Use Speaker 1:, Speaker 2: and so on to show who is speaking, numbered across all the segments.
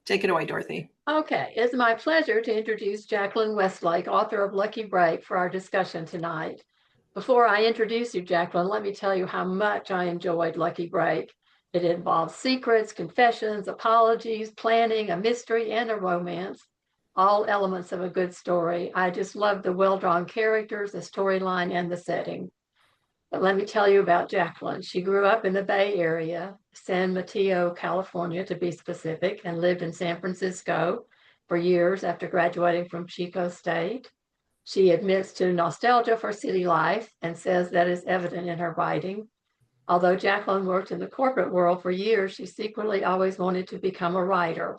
Speaker 1: Take it away, Dorothy.
Speaker 2: Okay, it's my pleasure to introduce Jaclyn Westlake, author of Lucky Break, for our discussion tonight. Before I introduce you, Jaclyn, let me tell you how much I enjoyed Lucky Break. It involves secrets, confessions, apologies, planning, a mystery, and a romance, all elements of a good story. I just love the well-drawn characters, the storyline, and the setting. But let me tell you about Jaclyn. She grew up in the Bay Area, San Mateo, California, to be specific, and lived in San Francisco for years after graduating from Chico State. She admits to nostalgia for city life and says that is evident in her writing. Although Jaclyn worked in the corporate world for years, she secretly always wanted to become a writer.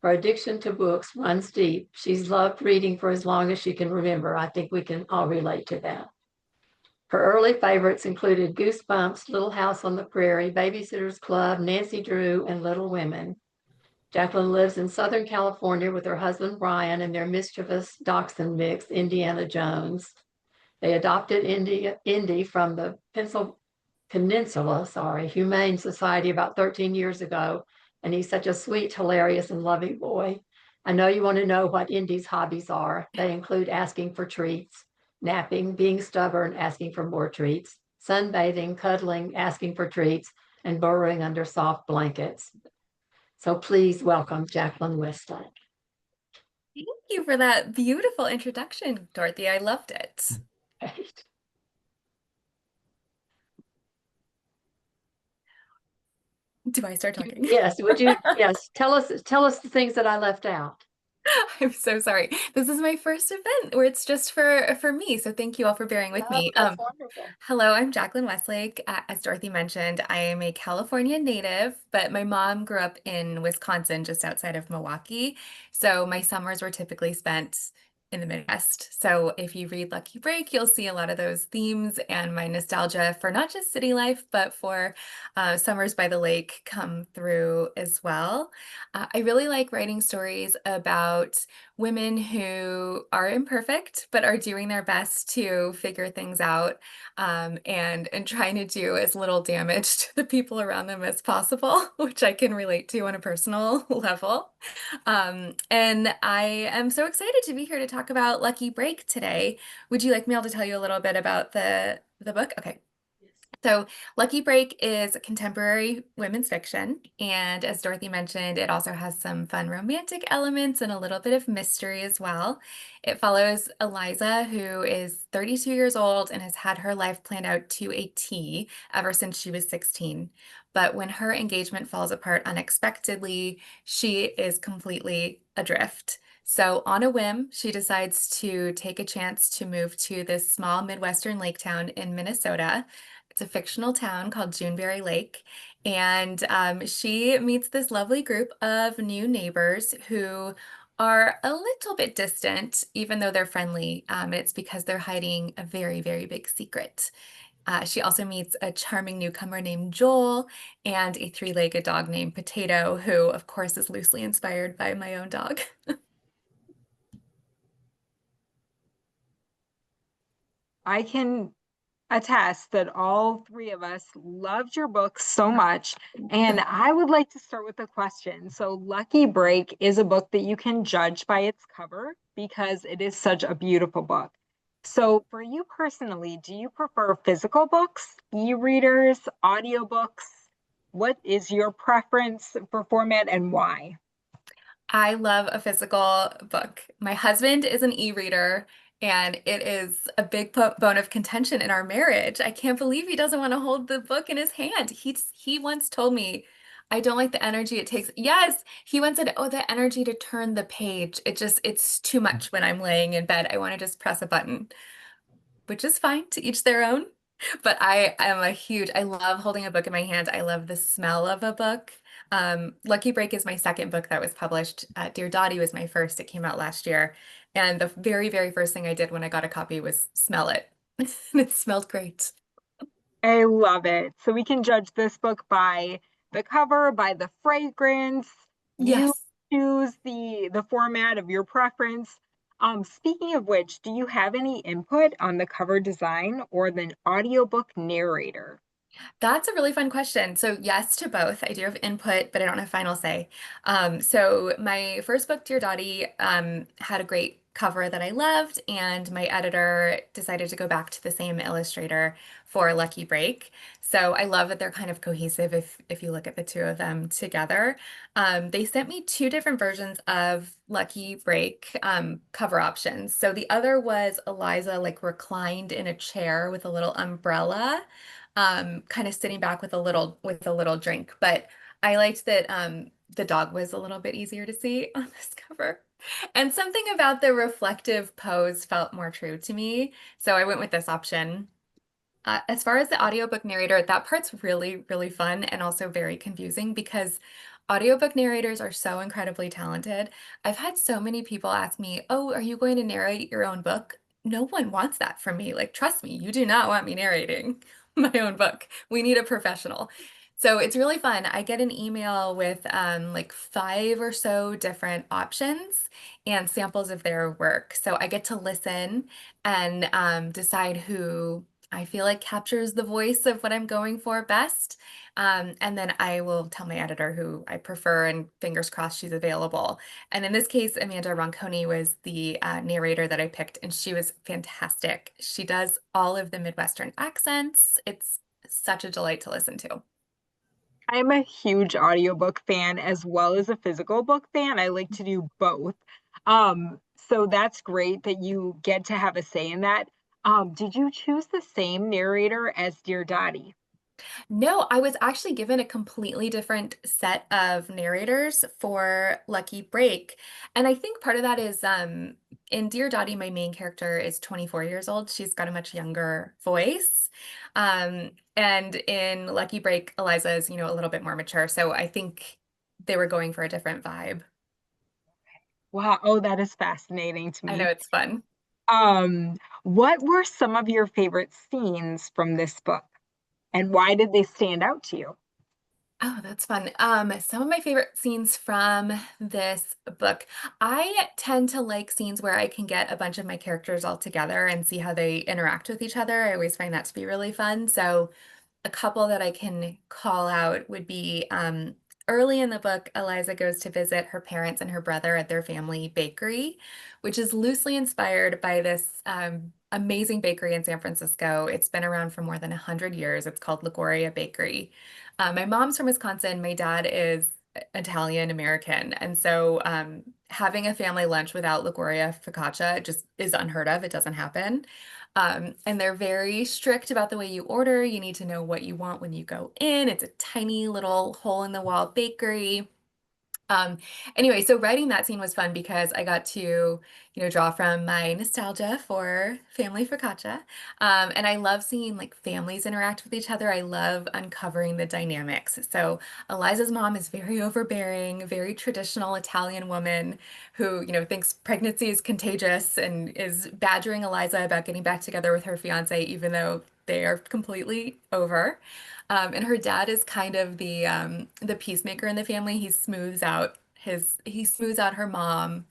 Speaker 2: Her addiction to books runs deep. She's loved reading for as long as she can remember. I think we can all relate to that. Her early favorites included Goosebumps, Little House on the Prairie, Babysitter's Club, Nancy Drew, and Little Women. Jaclyn lives in Southern California with her husband, Brian, and their mischievous dachshund mix, Indiana Jones. They adopted Indy from the Peninsula, Humane Society about 13 years ago, and he's such a sweet, hilarious, and loving boy. I know you want to know what Indy's hobbies are. They include asking for treats, napping, being stubborn, asking for more treats, sunbathing, cuddling, asking for treats, and burrowing under soft blankets. So please welcome Jaclyn Westlake.
Speaker 3: Thank you for that beautiful introduction, Dorothy. I loved it.
Speaker 2: Right.
Speaker 3: Do I start talking?
Speaker 2: Yes, would you? Yes, tell us the things that I left out.
Speaker 3: I'm so sorry. This is my first event where it's just for me, so thank you all for bearing with me.
Speaker 2: That's wonderful.
Speaker 3: Hello, I'm Jaclyn Westlake. As Dorothy mentioned, I am a California native, but my mom grew up in Wisconsin, just outside of Milwaukee. So my summers were typically spent in the Midwest. So if you read Lucky Break, you'll see a lot of those themes and my nostalgia for not just city life, but for summers by the lake come through as well. I really like writing stories about women who are imperfect, but are doing their best to figure things out, and trying to do as little damage to the people around them as possible, which I can relate to on a personal level. And I am so excited to be here to talk about Lucky Break today. Would you like me all to tell you a little bit about the book? Okay. So Lucky Break is contemporary women's fiction, and as Dorothy mentioned, it also has some fun romantic elements and a little bit of mystery as well. It follows Eliza, who is 32 years old and has had her life planned out to a T ever since she was 16. But when her engagement falls apart unexpectedly, she is completely adrift. So on a whim, she decides to take a chance to move to this small Midwestern lake town in Minnesota. It's a fictional town called Juneberry Lake, and she meets this lovely group of new neighbors who are a little bit distant, even though they're friendly. It's because they're hiding a very, very big secret. She also meets a charming newcomer named Joel and a three-legged dog named Potato, who, of course, is loosely inspired by my own dog.
Speaker 4: I can attest that all three of us loved your book so much. And I would like to start with a question. So, Lucky Break is a book that you can judge by its cover because it is such a beautiful book. So, for you personally, do you prefer physical books, e-readers, audiobooks? What is your preference for format and why?
Speaker 3: I love a physical book. My husband is an e-reader, and it is a big bone of contention in our marriage. I can't believe he doesn't want to hold the book in his hand. He once told me, I don't like the energy it takes. Yes, he once said, oh, the energy to turn the page. It's too much when I'm laying in bed. I want to just press a button, which is fine, to each their own. But I love holding a book in my hand. I love the smell of a book. Lucky Break is my second book that was published. Dear Dottie was my first. It came out last year. And the very, very first thing I did when I got a copy was smell it. And it smelled great.
Speaker 4: I love it. So we can judge this book by the cover, by the fragrance. You
Speaker 3: Yes.
Speaker 4: choose the format of your preference. Speaking of which, do you have any input on the cover design or the audiobook narrator?
Speaker 3: That's a really fun question. So yes to both. I do have input, but I don't have final say. So my first book, Dear Dottie, had a great cover that I loved, and my editor decided to go back to the same illustrator for Lucky Break. So I love that they're kind of cohesive if you look at the two of them together. They sent me two different versions of Lucky Break cover options. So the other was Eliza like reclined in a chair with a little umbrella, kind of sitting back with a little drink. But I liked that the dog was a little bit easier to see on this cover. And something about the reflective pose felt more true to me. So I went with this option. As far as the audiobook narrator, that part's really, really fun and also very confusing because audiobook narrators are so incredibly talented. I've had so many people ask me, "Oh, are you going to narrate your own book?" No one wants that from me. Like, trust me, you do not want me narrating my own book. We need a professional. So it's really fun. I get an email with like 5 or so different options and samples of their work. So I get to listen and decide who I feel like captures the voice of what I'm going for best. And then I will tell my editor who I prefer, and fingers crossed she's available. And in this case, Amanda Ronconi was the narrator that I picked, and she was fantastic. She does all of the Midwestern accents. It's such a delight to listen to.
Speaker 4: I'm a huge audiobook fan as well as a physical book fan. I like to do both. So that's great that you get to have a say in that. Did you choose the same narrator as Dear Dottie?
Speaker 3: No, I was actually given a completely different set of narrators for Lucky Break. And I think part of that is in Dear Dottie, my main character is 24 years old. She's got a much younger voice. And in Lucky Break, Eliza is, a little bit more mature. So I think they were going for a different vibe.
Speaker 4: Wow, oh, that is fascinating to
Speaker 3: I know
Speaker 4: me.
Speaker 3: it's fun.
Speaker 4: Um, what were some of your favorite scenes from this book, and why did they stand out to you?
Speaker 3: Oh, that's fun. Some of my favorite scenes from this book, I tend to like scenes where I can get a bunch of my characters all together and see how they interact with each other. I always find that to be really fun. So a couple that I can call out would be early in the book, Eliza goes to visit her parents and her brother at their family bakery, which is loosely inspired by this amazing bakery in San Francisco. It's been around for more than 100 years. It's called Liguria Bakery. My mom's from Wisconsin. My dad is Italian American. And so having a family lunch without Liguria focaccia just is unheard of. It doesn't happen. And they're very strict about the way you order. You need to know what you want when you go in. It's a tiny little hole in the wall bakery. Um, anyway, so writing that scene was fun because I got to, draw from my nostalgia for family focaccia. And I love seeing like families interact with each other. I love uncovering the dynamics. So Eliza's mom is very overbearing, very traditional Italian woman who, thinks pregnancy is contagious and is badgering Eliza about getting back together with her fiance, even though they are completely over. And her dad is kind of the peacemaker in the family. He smooths out her mom.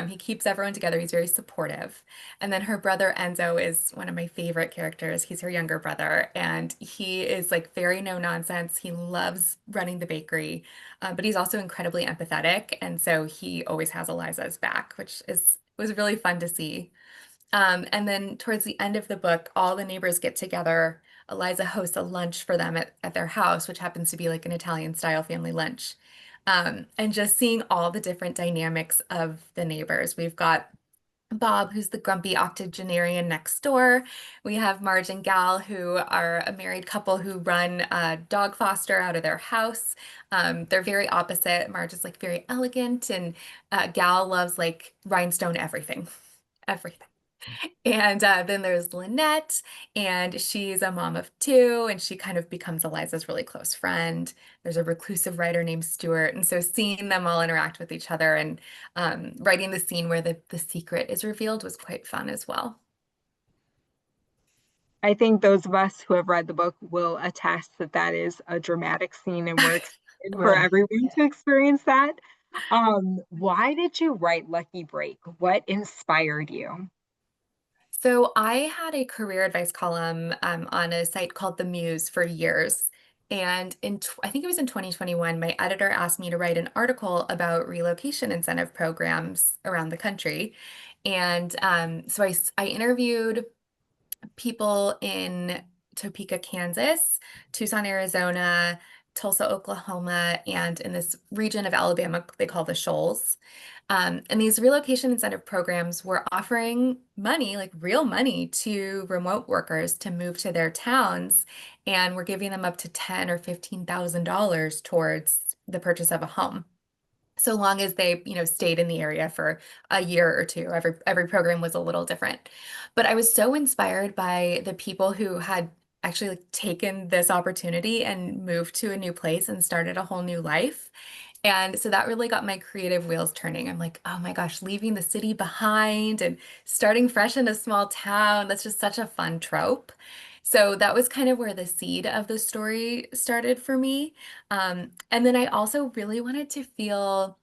Speaker 3: He keeps everyone together. He's very supportive. And then her brother Enzo is one of my favorite characters. He's her younger brother, and he is like very no nonsense. He loves running the bakery, but he's also incredibly empathetic, and so he always has Eliza's back, which is was really fun to see. And then towards the end of the book, all the neighbors get together. Eliza hosts a lunch for them at their house, which happens to be like an Italian style family lunch. And just seeing all the different dynamics of the neighbors. We've got Bob, who's the grumpy octogenarian next door. We have Marge and Gal, who are a married couple who run a dog foster out of their house. They're very opposite. Marge is like very elegant, and Gal loves like rhinestone everything, everything. And then there's Lynette, and she's a mom of two, and she kind of becomes Eliza's really close friend. There's a reclusive writer named Stuart. And so seeing them all interact with each other and writing the scene where the secret is revealed was quite fun as well.
Speaker 4: I think those of us who have read the book will attest that that is a dramatic scene, and we're excited for
Speaker 2: Right.
Speaker 4: everyone to experience that. Why did you write Lucky Break? What inspired you?
Speaker 3: So I had a career advice column on a site called The Muse for years. And I think it was in 2021, my editor asked me to write an article about relocation incentive programs around the country. And so I interviewed people in Topeka, Kansas, Tucson, Arizona, Tulsa, Oklahoma, and in this region of Alabama they call the Shoals. And these relocation incentive programs were offering money, like real money, to remote workers to move to their towns, and we're giving them up to $10,000 or $15,000 towards the purchase of a home, so long as they, stayed in the area for a year or two. Every program was a little different. But I was so inspired by the people who had actually like taken this opportunity and moved to a new place and started a whole new life. And so that really got my creative wheels turning. I'm like, oh my gosh, leaving the city behind and starting fresh in a small town. That's just such a fun trope. So that was kind of where the seed of the story started for me. And then I also really wanted to feel,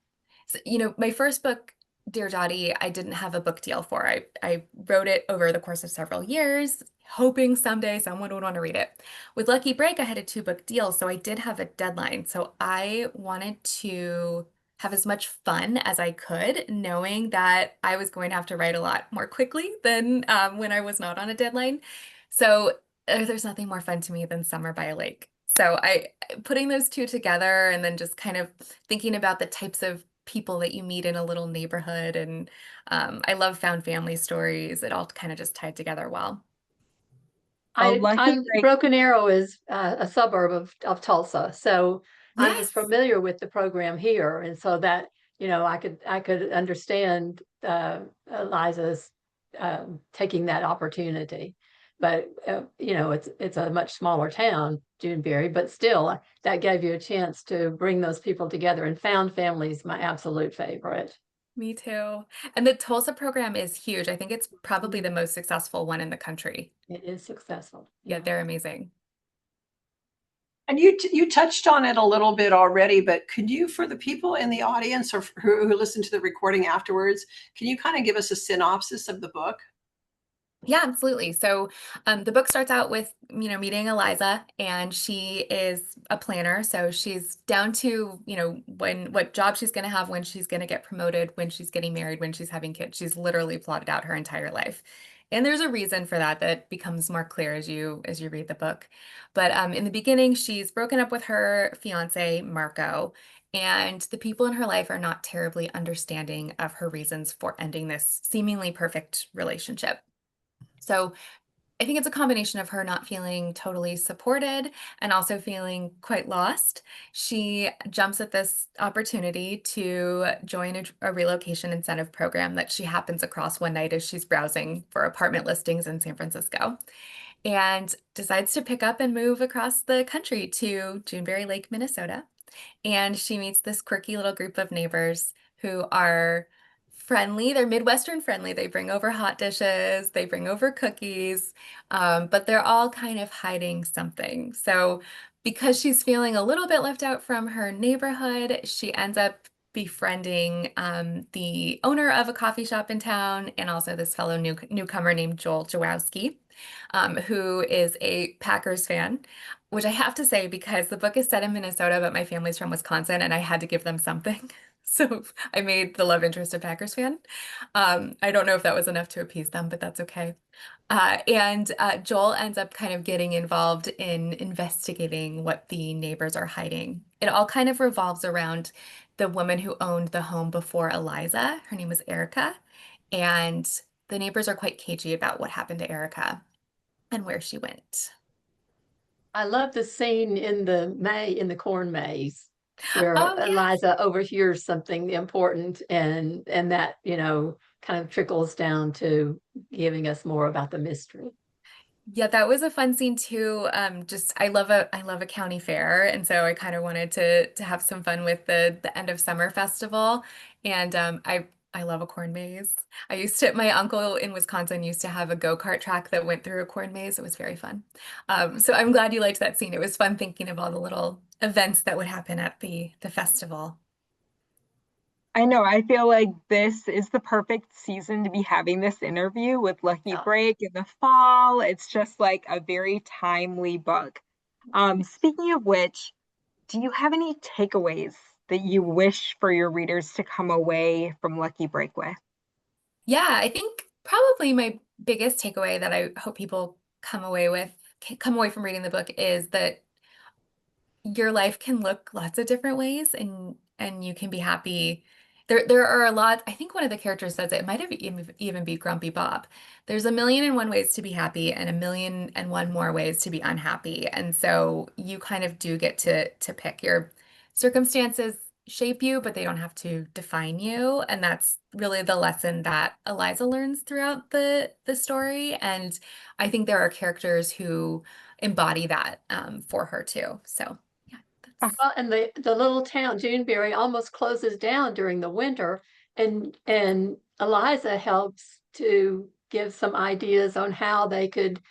Speaker 3: my first book, Dear Dottie, I didn't have a book deal for. I wrote it over the course of several years, hoping someday someone would want to read it. With Lucky Break, I had a 2-book deal, so I did have a deadline. So I wanted to have as much fun as I could, knowing that I was going to have to write a lot more quickly than when I was not on a deadline. So there's nothing more fun to me than Summer by a Lake. So putting those two together and then just kind of thinking about the types of people that you meet in a little neighborhood, and I love found family stories. It all kind of just tied together well.
Speaker 4: Lucky Break.
Speaker 2: Broken Arrow is a suburb of Tulsa, so I'm
Speaker 3: Yes.
Speaker 2: familiar with the program here, and so that I could understand Eliza's taking that opportunity. But it's a much smaller town, Juneberry, but still that gave you a chance to bring those people together. And found family is my absolute favorite.
Speaker 3: Me too. And the Tulsa program is huge. I think it's probably the most successful one in the country.
Speaker 2: It is successful.
Speaker 3: Yeah, they're amazing.
Speaker 1: And you touched on it a little bit already, but could you, for the people in the audience or who listen to the recording afterwards, can you kind of give us a synopsis of the book?
Speaker 3: Yeah, absolutely. So the book starts out with, meeting Eliza, and she is a planner. So she's down to, what job she's going to have, when she's going to get promoted, when she's getting married, when she's having kids. She's literally plotted out her entire life. And there's a reason for that that becomes more clear as you read the book. But in the beginning, she's broken up with her fiance, Marco, and the people in her life are not terribly understanding of her reasons for ending this seemingly perfect relationship. So I think it's a combination of her not feeling totally supported and also feeling quite lost. She jumps at this opportunity to join a relocation incentive program that she happens across one night as she's browsing for apartment listings in San Francisco, and decides to pick up and move across the country to Juneberry Lake, Minnesota. And she meets this quirky little group of neighbors who are friendly. They're Midwestern friendly. They bring over hot dishes, they bring over cookies, but they're all kind of hiding something. So because she's feeling a little bit left out from her neighborhood, she ends up befriending the owner of a coffee shop in town, and also this fellow newcomer named Joel Jawowski, who is a Packers fan, which I have to say, because the book is set in Minnesota, but my family's from Wisconsin, and I had to give them something. So I made the love interest a Packers fan. I don't know if that was enough to appease them, but that's okay. And Joel ends up kind of getting involved in investigating what the neighbors are hiding. It all kind of revolves around the woman who owned the home before Eliza. Her name was Erica. And the neighbors are quite cagey about what happened to Erica and where she went.
Speaker 2: I love the scene in the corn maze where
Speaker 3: Oh, yeah.
Speaker 2: Eliza overhears something important, and that, kind of trickles down to giving us more about the mystery.
Speaker 3: Yeah, that was a fun scene too. Just I love a county fair, and so I kind of wanted to have some fun with the end of summer festival. And I love a corn maze. My uncle in Wisconsin used to have a go-kart track that went through a corn maze. It was very fun. So I'm glad you liked that scene. It was fun thinking of all the little events that would happen at the festival.
Speaker 4: I know. I feel like this is the perfect season to be having this interview with Lucky
Speaker 2: Yeah.
Speaker 4: Break in the fall. It's just like a very timely book. Speaking of which, do you have any takeaways that you wish for your readers to come away from Lucky Break with?
Speaker 3: Yeah, I think probably my biggest takeaway that I hope people come away from reading the book is that your life can look lots of different ways and you can be happy. There are a lot, I think one of the characters says it might have even be Grumpy Bob. There's a million and one ways to be happy and a million and one more ways to be unhappy. And so you kind of do get to pick. Your circumstances shape you, but they don't have to define you. And that's really the lesson that Eliza learns throughout the story. And I think there are characters who embody that for her too. So yeah, that's
Speaker 2: Well, and the little town, Juneberry, almost closes down during the winter, and Eliza helps to give some ideas on how they could,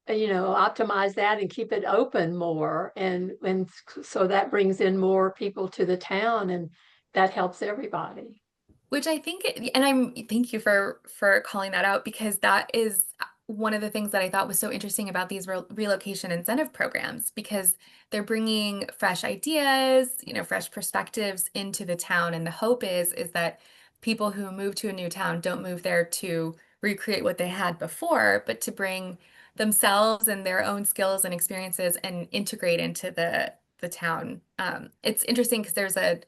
Speaker 2: optimize that and keep it open more, and so that brings in more people to the town, and that helps everybody.
Speaker 3: which I think, and thank you for calling that out because that is one of the things that I thought was so interesting about these relocation incentive programs because they're bringing fresh ideas, fresh perspectives into the town, and the hope is that people who move to a new town don't move there to recreate what they had before, but to bring themselves and their own skills and experiences and integrate into the town. It's interesting because there's a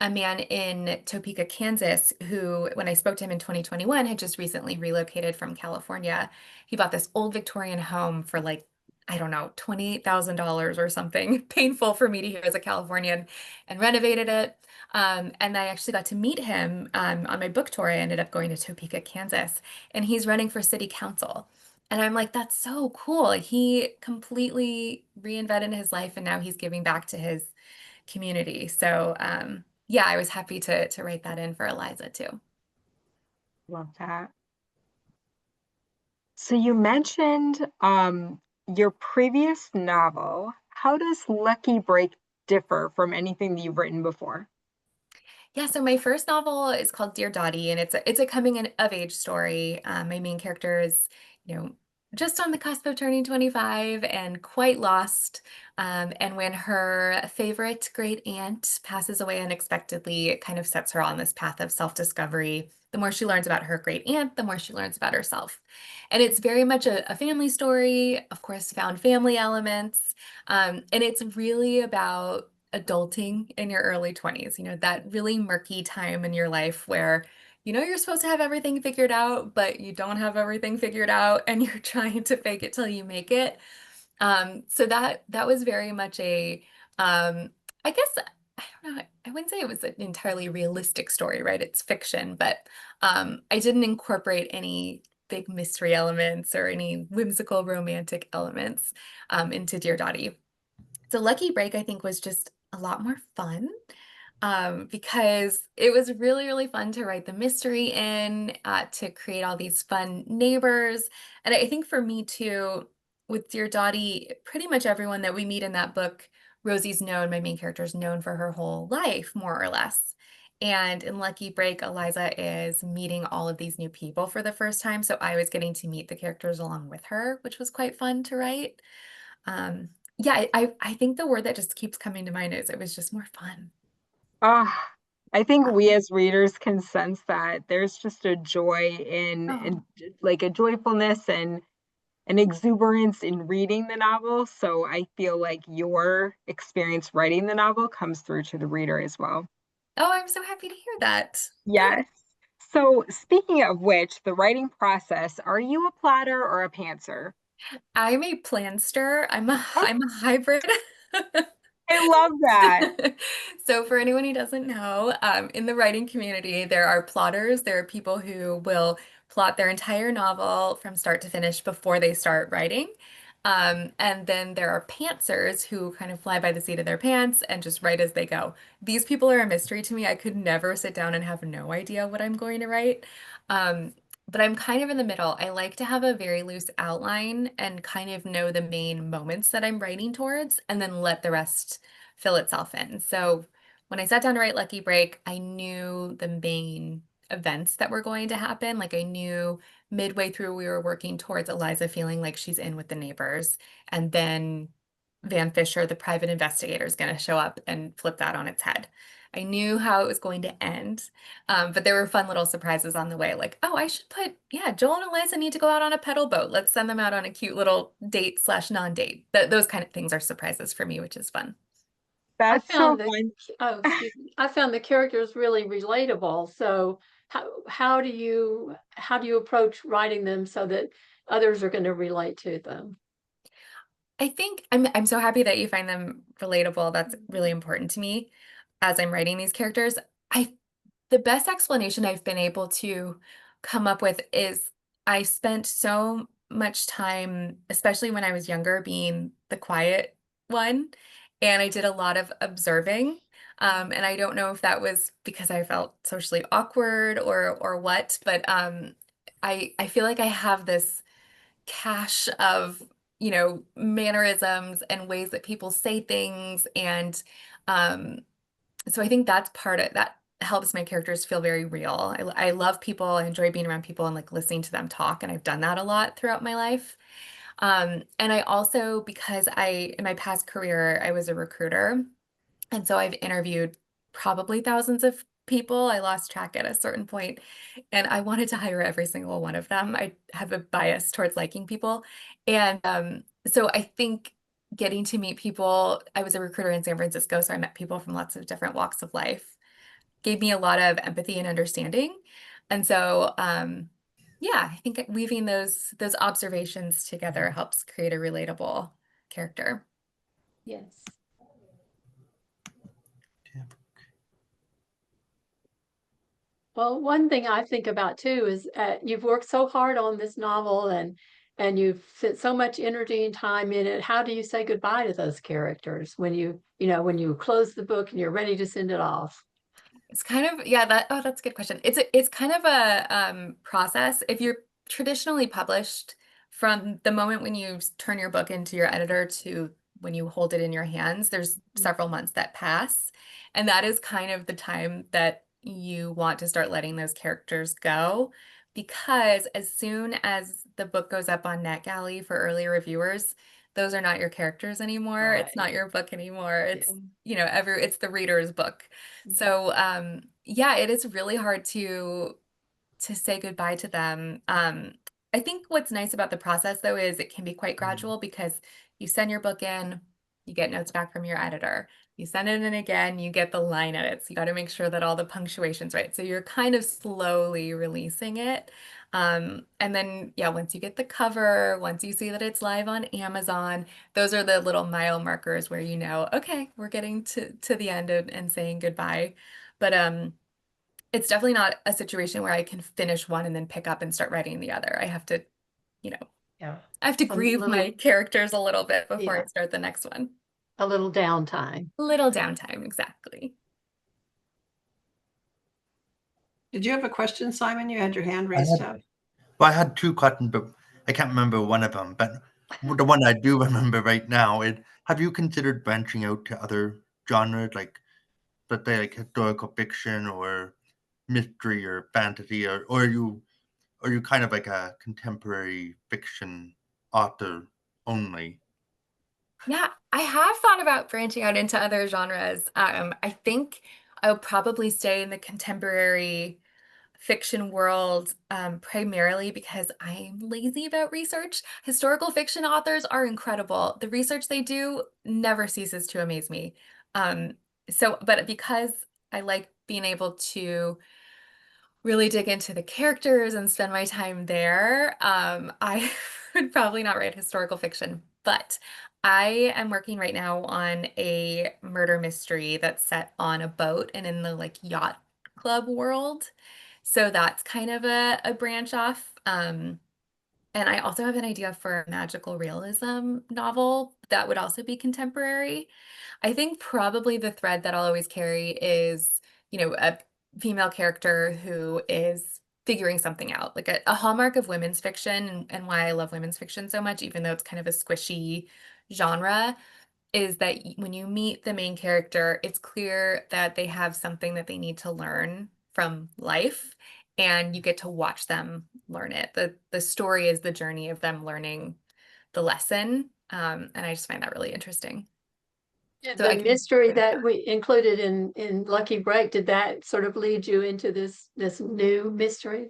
Speaker 3: man in Topeka, Kansas, who, when I spoke to him in 2021, had just recently relocated from California. He bought this old Victorian home for like, I don't know, $28,000 or something, painful for me to hear as a Californian, and renovated it. And I actually got to meet him on my book tour. I ended up going to Topeka, Kansas, and he's running for city council. And I'm like, that's so cool. He completely reinvented his life, and now he's giving back to his community. So, yeah, I was happy to write that in for Eliza too.
Speaker 4: Love that. So you mentioned your previous novel. How does Lucky Break differ from anything that you've written before?
Speaker 3: Yeah, so my first novel is called Dear Dottie, and it's a of age story. My main character is, you know, just on the cusp of turning 25 and quite lost. And when her favorite great aunt passes away unexpectedly, it kind of sets her on this path of self-discovery. The more she learns about her great aunt, the more she learns about herself. And it's very much a family story, of course, found family elements. And it's really about adulting in your early 20s, that really murky time in your life where you're supposed to have everything figured out, but you don't have everything figured out and you're trying to fake it till you make it. So that was very much I guess, I don't know, I wouldn't say it was an entirely realistic story, right? It's fiction, but I didn't incorporate any big mystery elements or any whimsical romantic elements into Dear Dottie. So Lucky Break, I think, was just a lot more fun because it was really, really fun to write the mystery in, to create all these fun neighbors. And I think for me too, with Dear Dottie, pretty much everyone that we meet in that book, Rosie's known, my main character is known for her whole life, more or less. And in Lucky Break, Eliza is meeting all of these new people for the first time. So I was getting to meet the characters along with her, which was quite fun to write. Um, yeah, I think the word that just keeps coming to mind is it was just more fun.
Speaker 4: Ah, I think we as readers can sense that there's just a joy in
Speaker 3: Oh,
Speaker 4: like a joyfulness and an exuberance in reading the novel. So I feel like your experience writing the novel comes through to the reader as well.
Speaker 3: oh, I'm so happy to hear that. Good.
Speaker 4: Yes. So speaking of which, the writing process, are you a plotter or a pantser?
Speaker 3: I'm a planster. I'm a
Speaker 4: Oh,
Speaker 3: I'm a hybrid.
Speaker 4: I love that.
Speaker 3: So for anyone who doesn't know, in the writing community, there are plotters. There are people who will plot their entire novel from start to finish before they start writing. And then there are pantsers who kind of fly by the seat of their pants and just write as they go. These people are a mystery to me. I could never sit down and have no idea what I'm going to write. Um, but I'm kind of in the middle. I like to have a very loose outline and kind of know the main moments that I'm writing towards, and then let the rest fill itself in. So when I sat down to write Lucky Break, I knew the main events that were going to happen. Like I knew midway through we were working towards Eliza feeling like she's in with the neighbors, and then Van Fisher, the private investigator, is going to show up and flip that on its head. I knew how it was going to end, but there were fun little surprises on the way. Like, oh, I should put, yeah, Joel and Eliza need to go out on a pedal boat. Let's send them out on a cute little date slash non-date. Those kind of things are surprises for me, which is fun.
Speaker 2: I
Speaker 4: That's so
Speaker 2: found the
Speaker 4: fun.
Speaker 2: excuse me. I found the characters really relatable. So how do you approach writing them so that others are going to relate to them?
Speaker 3: I think I'm so happy that you find them relatable. That's really important to me as I'm writing these characters. I The best explanation I've been able to come up with is I spent so much time, especially when I was younger, being the quiet one, and I did a lot of observing. And I don't know if that was because I felt socially awkward or what, but I feel like I have this cache of, mannerisms and ways that people say things. And um, so I think that's part of that helps my characters feel very real. I love people. I enjoy being around people and like listening to them talk. And I've done that a lot throughout my life. And I also, because in my past career, I was a recruiter. And so I've interviewed probably thousands of people. I lost track at a certain point, and I wanted to hire every single one of them. I have a bias towards liking people. And so I think getting to meet people, I was a recruiter in San Francisco, so I met people from lots of different walks of life, gave me a lot of empathy and understanding. And so, yeah, I think weaving those observations together helps create a relatable character.
Speaker 2: Yes. Well, one thing I think about too is you've worked so hard on this novel and you've put so much energy and time in it. How do you say goodbye to those characters when when you close the book and you're ready to send it off?
Speaker 3: It's kind of, yeah, that's a good question. It's kind of a process. If you're traditionally published, from the moment when you turn your book into your editor to when you hold it in your hands, there's several months that pass. And that is kind of the time that you want to start letting those characters go. Because as soon as the book goes up on NetGalley for early reviewers, those are not your characters anymore. It's not
Speaker 2: Right.
Speaker 3: your book anymore. It's,
Speaker 2: Yeah.
Speaker 3: it's the reader's book. So yeah, it is really hard to say goodbye to them. I think what's nice about the process though is it can be quite gradual because you send your book in, you get notes back from your editor. You send it in again, you get the line edits. You got to make sure that all the punctuation's right. So you're kind of slowly releasing it. And then, yeah, once you get the cover, once you see that it's live on Amazon, those are the little mile markers where okay, we're getting to the end and saying goodbye. But it's definitely not a situation where I can finish one and then pick up and start writing the other. I have to, you know,
Speaker 2: Yeah.
Speaker 3: I have to
Speaker 2: A
Speaker 3: grieve my
Speaker 2: little,
Speaker 3: characters a little bit before
Speaker 2: yeah,
Speaker 3: I start the next one.
Speaker 2: a little downtime.
Speaker 3: A little downtime, exactly.
Speaker 1: Did you have a question, Simon? You had your hand
Speaker 5: I
Speaker 1: raised
Speaker 5: had,
Speaker 1: up.
Speaker 5: well, I had two questions, but I can't remember one of them. But the one I do remember right now is: have you considered branching out to other genres, like let's say like historical fiction or mystery or fantasy, or are you kind of like a contemporary fiction author only?
Speaker 3: Yeah, I have thought about branching out into other genres. I think I'll probably stay in the contemporary fiction world, primarily because I'm lazy about research. Historical fiction authors are incredible. The research they do never ceases to amaze me. Um, but because I like being able to really dig into the characters and spend my time there, I would probably not write historical fiction. But I am working right now on a murder mystery that's set on a boat and in the like yacht club world. So that's kind of a branch off. And I also have an idea for a magical realism novel that would also be contemporary. I think probably the thread that I'll always carry is, a female character who is figuring something out, like a hallmark of women's fiction and why I love women's fiction so much, even though it's kind of a squishy genre, is that when you meet the main character, it's clear that they have something that they need to learn from life, and you get to watch them learn it. The story is the journey of them learning the lesson, and I just find that really interesting. So
Speaker 2: The mystery that we included in Lucky Break, did that sort of lead you into this new mystery?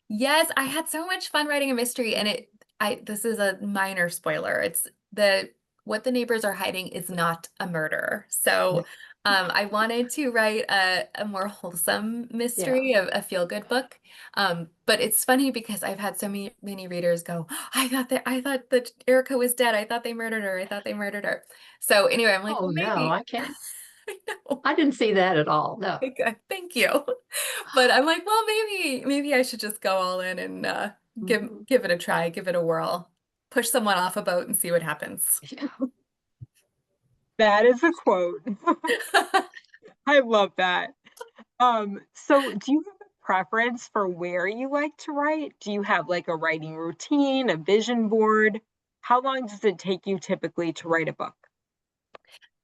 Speaker 3: Yes, I had so much fun writing a mystery, and this is a minor spoiler. It's what the neighbors are hiding is not a murder. So I wanted to write a more wholesome mystery, a feel-good book. But it's funny because I've had so many readers go, I thought that Erica was dead. I thought they murdered her. I thought they murdered her. So anyway, I'm like,
Speaker 2: oh
Speaker 3: well,
Speaker 2: no,
Speaker 3: maybe.
Speaker 2: I can't.
Speaker 3: I know.
Speaker 2: I didn't see that at all. No.
Speaker 3: Okay, thank you. But I'm like, well, maybe I should just go all in and give it a try, give it a whirl, push someone off a boat and see what happens.
Speaker 2: Yeah.
Speaker 4: That is a quote. I love that. So do you have a preference for where you like to write? Do you have like a writing routine, a vision board? How long does it take you typically to write a book?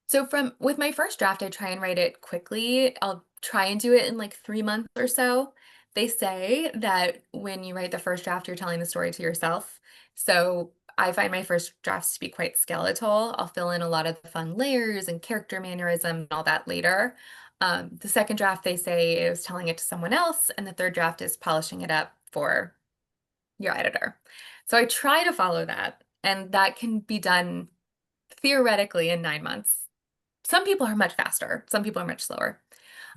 Speaker 3: So with my first draft, I try and write it quickly. I'll try and do it in like 3 months or so. They say that when you write the first draft, you're telling the story to yourself. So I find my first drafts to be quite skeletal. I'll fill in a lot of the fun layers and character mannerism and all that later. The second draft, they say, is telling it to someone else, and the third draft is polishing it up for your editor. So I try to follow that, and that can be done theoretically in 9 months. Some people are much faster. Some people are much slower.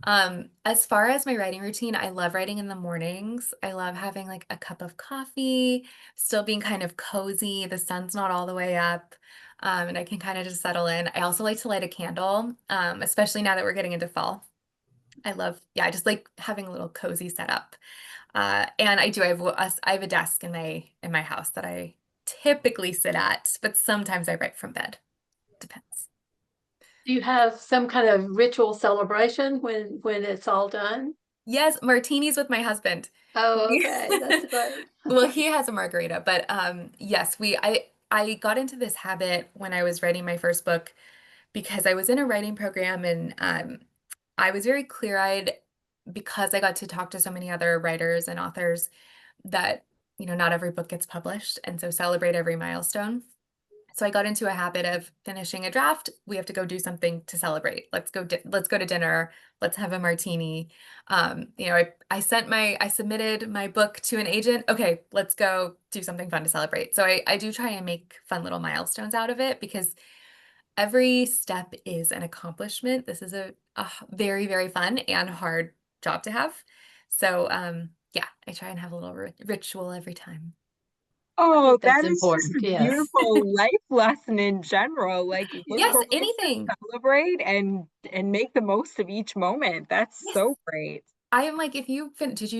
Speaker 3: As far as my writing routine, I love writing in the mornings. I love having like a cup of coffee, still being kind of cozy. The sun's not all the way up, and I can kind of just settle in. I also like to light a candle, especially now that we're getting into fall. I just like having a little cozy setup. And I have a desk in my house that I typically sit at, but sometimes I write from bed. Depends.
Speaker 2: Do you have some kind of ritual celebration when it's all done?
Speaker 3: Yes, martinis with my husband.
Speaker 2: Oh, okay, that's great.
Speaker 3: Well, he has a margarita, but yes, I got into this habit when I was writing my first book because I was in a writing program, and I was very clear-eyed because I got to talk to so many other writers and authors that, not every book gets published, and so celebrate every milestone. So I got into a habit of finishing a draft. We have to go do something to celebrate. Let's go to dinner. Let's have a martini. I submitted my book to an agent. Okay, let's go do something fun to celebrate. So I do try and make fun little milestones out of it because every step is an accomplishment. This is a very, very fun and hard job to have. So yeah, I try and have a little ritual every time.
Speaker 4: Oh,
Speaker 2: That's
Speaker 4: that is just
Speaker 2: important.
Speaker 4: a
Speaker 2: Yes.
Speaker 4: beautiful life lesson in general. Like look
Speaker 3: Yes,
Speaker 4: for ways to
Speaker 3: anything.
Speaker 4: celebrate and make the most of each moment. That's
Speaker 3: Yes.
Speaker 4: so great.
Speaker 3: I am like, did you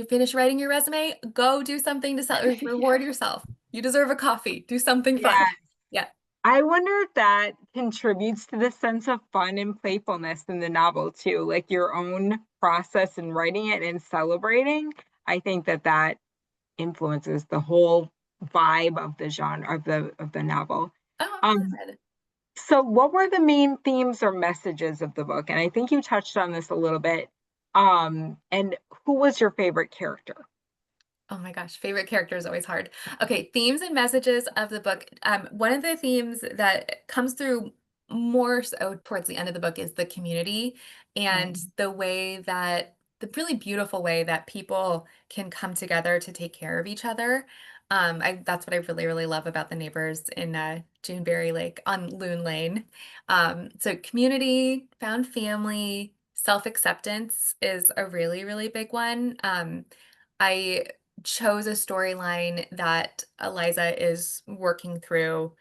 Speaker 3: finish writing your resume? Go do something to reward yourself. You deserve a coffee. Do something fun.
Speaker 4: Yeah.
Speaker 3: Yeah.
Speaker 4: I wonder if that contributes to the sense of fun and playfulness in the novel too, like your own process in writing it and celebrating. I think that influences the whole vibe of the genre of the novel.
Speaker 3: Oh,
Speaker 4: Um,
Speaker 3: good.
Speaker 4: so what were the main themes or messages of the book? And I think you touched on this a little bit. And who was your favorite character?
Speaker 3: Oh my gosh, favorite character is always hard. Okay, themes and messages of the book. One of the themes that comes through more so towards the end of the book is the community and the really beautiful way that people can come together to take care of each other. That's what I really, really love about the neighbors in Juneberry Lake on Loon Lane. So community, found family, self-acceptance is a really, really big one. I chose a storyline that Eliza is working through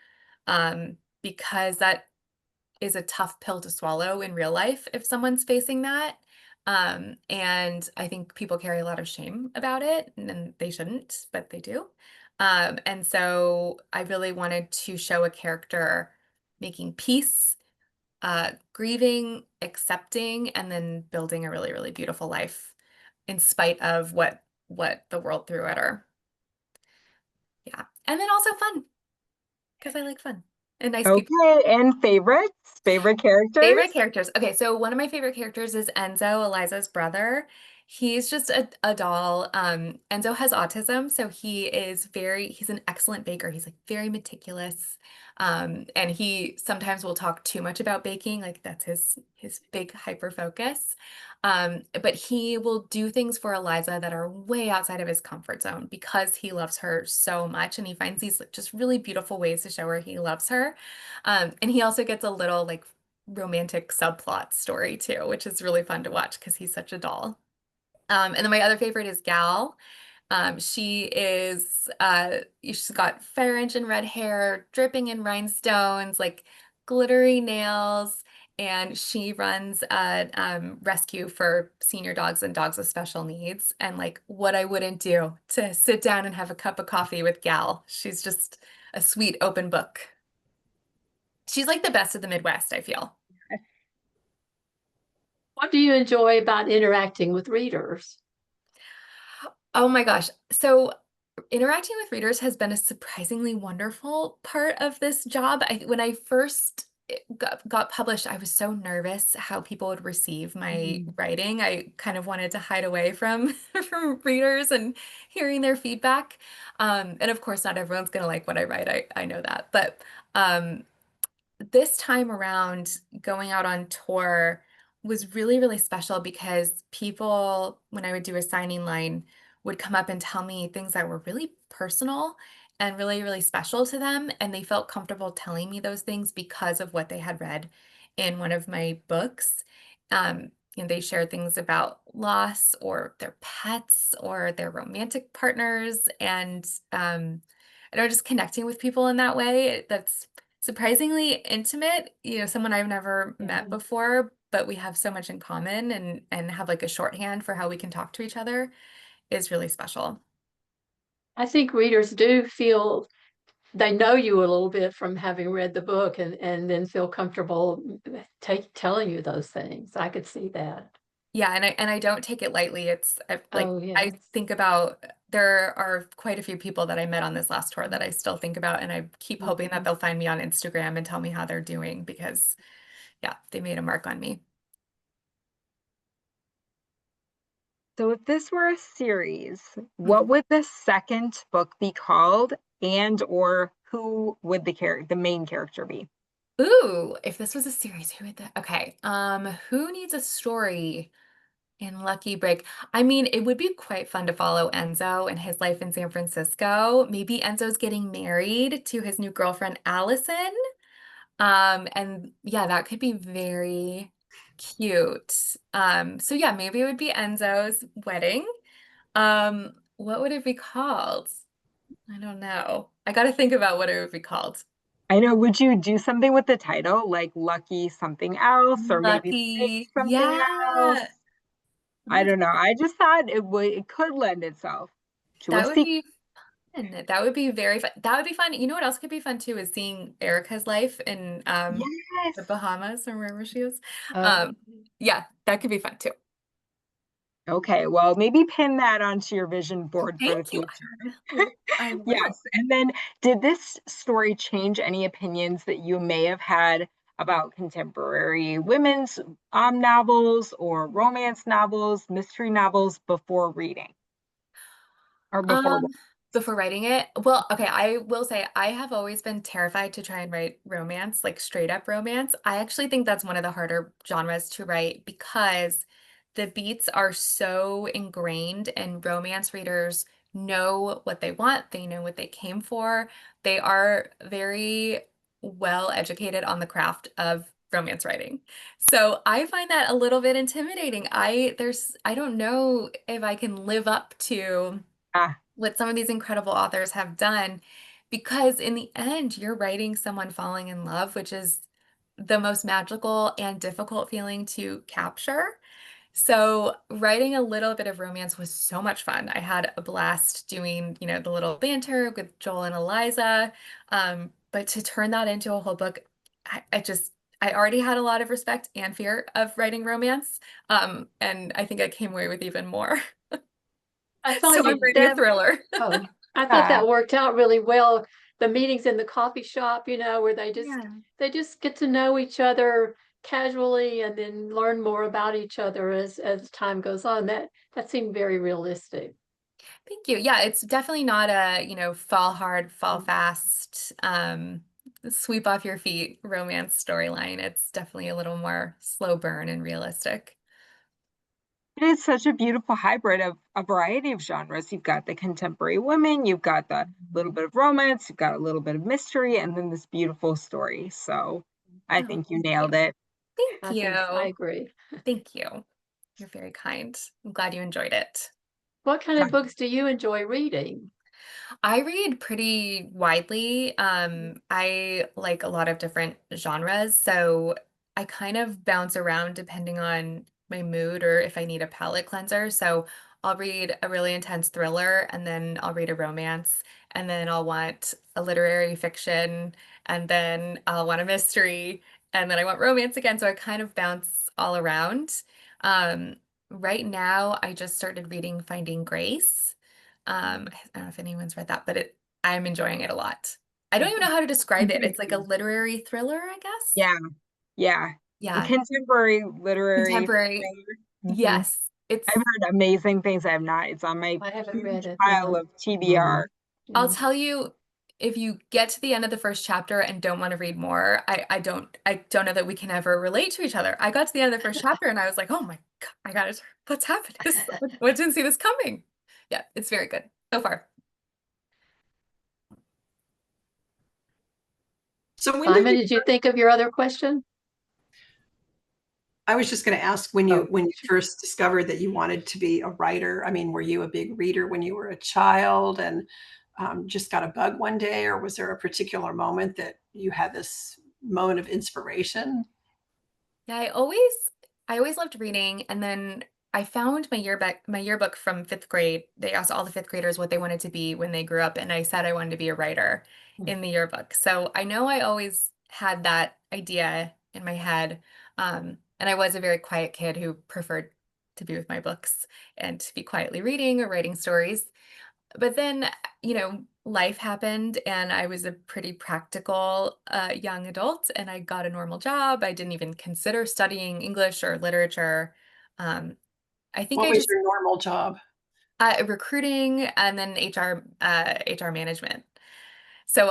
Speaker 3: because that is a tough pill to swallow in real life if someone's facing that. And I think people carry a lot of shame about it, and they shouldn't, but they do. And so I really wanted to show a character making peace, grieving, accepting, and then building a really, really beautiful life in spite of what the world threw at her. Yeah. And then also fun, because I like fun. and nice people.
Speaker 4: Okay, and favorites? Favorite characters?
Speaker 3: Favorite characters. Okay, so one of my favorite characters is Enzo, Eliza's brother. He's just a doll. Enzo has autism, so he's an excellent baker. He's like very meticulous. And he sometimes will talk too much about baking, like that's his big hyper focus. But he will do things for Eliza that are way outside of his comfort zone because he loves her so much, and he finds these like, just really beautiful ways to show her he loves her. And he also gets a little like romantic subplot story too, which is really fun to watch because he's such a doll. And then my other favorite is Gal. She's got fire engine red hair, dripping in rhinestones, like glittery nails, and she runs a rescue for senior dogs and dogs with special needs. And like what I wouldn't do to sit down and have a cup of coffee with Gal. She's just a sweet open book. She's like the best of the Midwest, I feel.
Speaker 2: What do you enjoy about interacting with readers?
Speaker 3: Oh my gosh. So interacting with readers has been a surprisingly wonderful part of this job. When I first got published, I was so nervous how people would receive my writing. I kind of wanted to hide away from from readers and hearing their feedback. And of course, not everyone's going to like what I write. I know that. But this time around, going out on tour was really, really special because people, when I would do a signing line, would come up and tell me things that were really personal and really, really special to them. And they felt comfortable telling me those things because of what they had read in one of my books. They shared things about loss or their pets or their romantic partners. And just connecting with people in that way, that's surprisingly intimate, someone I've never met before, but we have so much in common and have like a shorthand for how we can talk to each other is really special.
Speaker 2: I think readers do feel they know you a little bit from having read the book and then feel comfortable telling you those things. I could see that.
Speaker 3: Yeah, and I don't take it lightly.
Speaker 2: Oh,
Speaker 3: I
Speaker 2: yes.
Speaker 3: think about there are quite a few people that I met on this last tour that I still think about, and I keep hoping that they'll find me on Instagram and tell me how they're doing because, yeah, they made a mark on me.
Speaker 4: So if this were a series, what would the second book be called, and or who would the main character be?
Speaker 3: Ooh, if this was a series, okay. Who needs a story in Lucky Break? I mean, it would be quite fun to follow Enzo and his life in San Francisco. Maybe Enzo's getting married to his new girlfriend, Allison. And yeah, that could be very cute. So yeah, maybe it would be Enzo's wedding. What would it be called? I don't know. I got to think about what it would be called.
Speaker 4: I know, would you do something with the title, like Lucky something else, or maybe
Speaker 3: Lucky.
Speaker 4: something else?
Speaker 3: Yeah.
Speaker 4: I don't know. I just thought it could lend itself to a
Speaker 3: That would
Speaker 4: sequel.
Speaker 3: be fun. That would be very fun. That would be fun. You know what else could be fun too is seeing Erica's life in
Speaker 4: Yes.
Speaker 3: the Bahamas or wherever she is.
Speaker 2: Oh.
Speaker 3: Yeah, that could be fun too.
Speaker 4: Okay, well, maybe pin that onto your vision board for the
Speaker 3: Thank you.
Speaker 4: future.
Speaker 3: I will.
Speaker 4: Yes, and then did this story change any opinions that you may have had about contemporary women's novels or romance novels, mystery novels before reading? Or before
Speaker 3: Before writing it, well, okay, I will say I have always been terrified to try and write romance, like straight up romance. I actually think that's one of the harder genres to write because the beats are so ingrained and romance readers know what they want, they know what they came for. They are very well educated on the craft of romance writing. So I find that a little bit intimidating. I don't know if I can live up to
Speaker 4: Ah,
Speaker 3: what some of these incredible authors have done, because in the end, you're writing someone falling in love, which is the most magical and difficult feeling to capture. So writing a little bit of romance was so much fun. I had a blast doing, the little banter with Joel and Eliza. But to turn that into a whole book, I already had a lot of respect and fear of writing romance. And I think I came away with even more.
Speaker 2: I thought
Speaker 3: So I'm reading a thriller.
Speaker 2: I thought that worked out really well the meetings in the coffee shop, you know, where they
Speaker 3: Yeah.
Speaker 2: just get to know each other casually and then learn more about each other as time goes on. That seemed very realistic.
Speaker 3: Thank you. Yeah, it's definitely not a, fall hard, fall
Speaker 2: Mm.
Speaker 3: fast, sweep off your feet romance storyline. It's definitely a little more slow burn and realistic.
Speaker 4: It is such a beautiful hybrid of a variety of genres. You've got the contemporary women, you've got the little bit of romance, you've got a little bit of mystery, and then this beautiful story. So I
Speaker 3: Oh,
Speaker 4: think you
Speaker 3: thank you.
Speaker 4: nailed it.
Speaker 3: Thank you.
Speaker 2: I agree.
Speaker 3: Thank you. You're very kind. I'm glad you enjoyed it.
Speaker 2: What kind of books do you enjoy reading?
Speaker 3: I read pretty widely. I like a lot of different genres, so I kind of bounce around depending on my mood or if I need a palate cleanser. So I'll read a really intense thriller, and then I'll read a romance, and then I'll want a literary fiction, and then I'll want a mystery, and then I want romance again. So I kind of bounce all around. Um, right now, I just started reading Finding Grace. I don't know if anyone's read that, but I'm enjoying it a lot. I don't even know how to describe it. It's like a literary thriller, I guess.
Speaker 4: Yeah, yeah. A
Speaker 3: Yeah,
Speaker 4: contemporary literary
Speaker 3: contemporary.
Speaker 4: thriller.
Speaker 3: Yes,
Speaker 4: I've
Speaker 3: it's.
Speaker 4: heard amazing things. I have not. It's on my
Speaker 2: I haven't read
Speaker 4: huge
Speaker 2: it.
Speaker 4: pile
Speaker 2: No.
Speaker 4: of TBR.
Speaker 3: I'll
Speaker 2: Mm.
Speaker 3: tell you, if you get to the end of the first chapter and don't want to read more, I don't know that we can ever relate to each other. I got to the end of the first chapter and I was like, oh my God, I got it. What's happening? I didn't see this coming. Yeah, it's very good so far.
Speaker 1: So when
Speaker 2: Simon,
Speaker 1: did you,
Speaker 2: did you think of your other question?
Speaker 1: I was just going to ask when you first discovered that you wanted to be a writer. I mean, were you a big reader when you were a child and just got a bug one day, or was there a particular moment that you had this moment of inspiration?
Speaker 3: Yeah, I always loved reading, and then I found my yearbook from 5th grade. They asked all the 5th graders what they wanted to be when they grew up, and I said I wanted to be a writer in the yearbook. So I know I always had that idea in my head. And I was a very quiet kid who preferred to be with my books and to be quietly reading or writing stories. But then, life happened and I was a pretty practical young adult and I got a normal job. I didn't even consider studying English or literature. Um, I think
Speaker 1: What
Speaker 3: I
Speaker 1: was
Speaker 3: just
Speaker 1: your normal job?
Speaker 3: recruiting and then HR management. So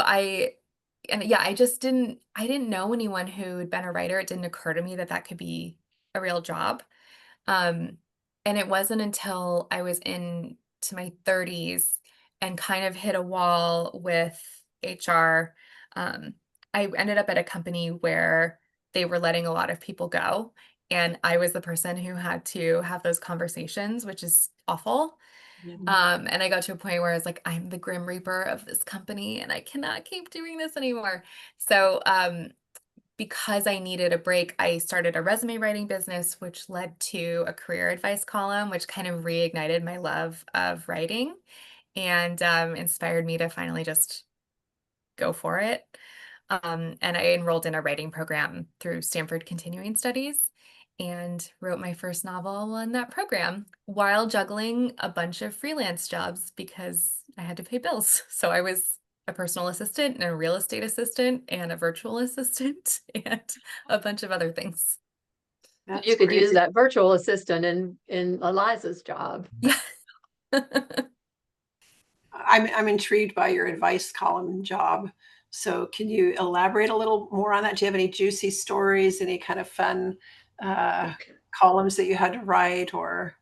Speaker 3: and yeah, I didn't know anyone who had been a writer. It didn't occur to me that that could be a real job. Um, and it wasn't until I was into my 30s and kind of hit a wall with HR. Um, I ended up at a company where they were letting a lot of people go. And I was the person who had to have those conversations, which is awful. And I got to a point where I was like, I'm the Grim Reaper of this company and I cannot keep doing this anymore. So, because I needed a break, I started a resume writing business, which led to a career advice column, which kind of reignited my love of writing and inspired me to finally just go for it. And I enrolled in a writing program through Stanford Continuing Studies and wrote my first novel in that program while juggling a bunch of freelance jobs because I had to pay bills. So I was a personal assistant and a real estate assistant and a virtual assistant and a bunch of other things.
Speaker 1: That's
Speaker 2: You could
Speaker 1: great.
Speaker 2: use that virtual assistant in Eliza's job.
Speaker 3: Yeah.
Speaker 1: I'm intrigued by your advice column job. So can you elaborate a little more on that? Do you have any juicy stories, any kind of fun columns that you had to write or?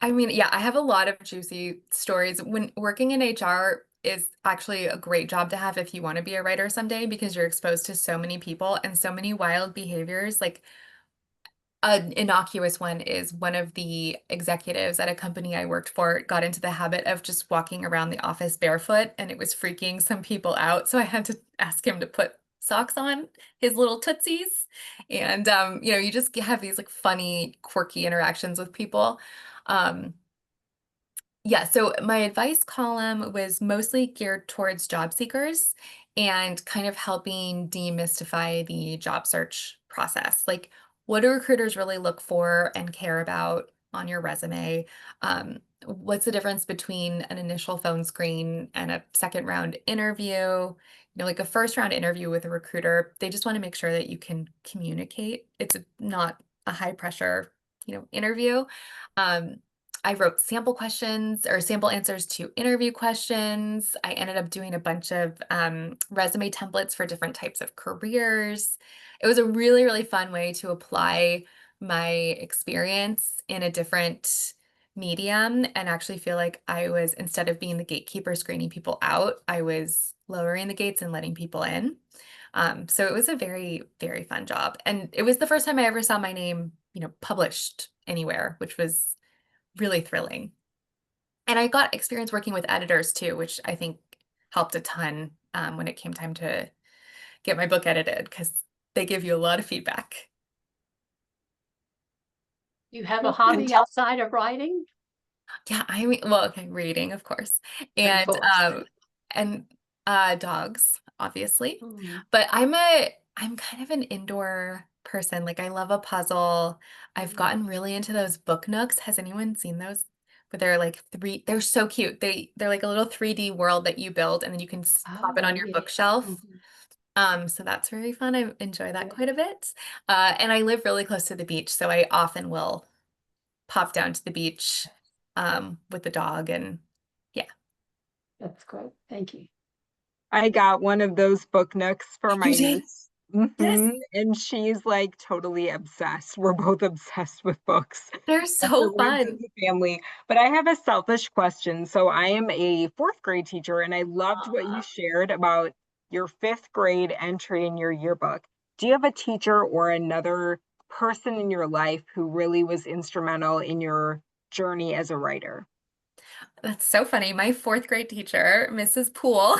Speaker 3: I mean, yeah, I have a lot of juicy stories. When working in HR is actually a great job to have if you want to be a writer someday because you're exposed to so many people and so many wild behaviors. Like an innocuous one is one of the executives at a company I worked for got into the habit of just walking around the office barefoot and it was freaking some people out. So I had to ask him to put socks on his little tootsies. And you just have these like funny, quirky interactions with people. Um, yeah, so my advice column was mostly geared towards job seekers and kind of helping demystify the job search process. Like, what do recruiters really look for and care about on your resume. What's the difference between an initial phone screen and a second round interview? You know, like a first round interview with a recruiter, they just want to make sure that you can communicate. It's not a high pressure, you know, interview. Um, I wrote sample questions or sample answers to interview questions. I ended up doing a bunch of resume templates for different types of careers. It was a really, really fun way to apply my experience in a different medium and actually feel like I was, instead of being the gatekeeper screening people out, I was lowering the gates and letting people in. So it was a very, very fun job. And it was the first time I ever saw my name, you know, published anywhere, which was really thrilling. And I got experience working with editors too, which I think helped a ton when it came time to get my book edited, because they give you a lot of feedback.
Speaker 2: You have a hobby outside of writing?
Speaker 3: Yeah, I mean, well, okay, reading, of course, and
Speaker 2: Of course.
Speaker 3: and dogs, obviously.
Speaker 2: Mhm.
Speaker 3: But I'm kind of an indoor person. Like I love a puzzle. I've gotten really into those book nooks. Has anyone seen those? But they're like they're so cute. They're like a little 3D world that you build and then you can pop it
Speaker 2: Oh,
Speaker 3: on your
Speaker 2: yeah.
Speaker 3: bookshelf. So that's very fun. I enjoy that quite a bit. And I live really close to the beach, so I often will pop down to the beach with the dog and yeah.
Speaker 2: That's great. Thank you.
Speaker 4: I got one of those book nooks for my
Speaker 3: You did?
Speaker 4: niece.
Speaker 3: Yes,
Speaker 4: And she's like totally obsessed. We're both obsessed with books.
Speaker 3: they're
Speaker 4: That's what
Speaker 3: so
Speaker 4: runs in
Speaker 3: fun.
Speaker 4: the family. But I have a selfish question. So I am a fourth grade teacher, and I loved what you shared about your fifth grade entry in your yearbook. Do you have a teacher or another person in your life who really was instrumental in your journey as a writer?
Speaker 3: That's so funny. My fourth grade teacher, Mrs. Poole,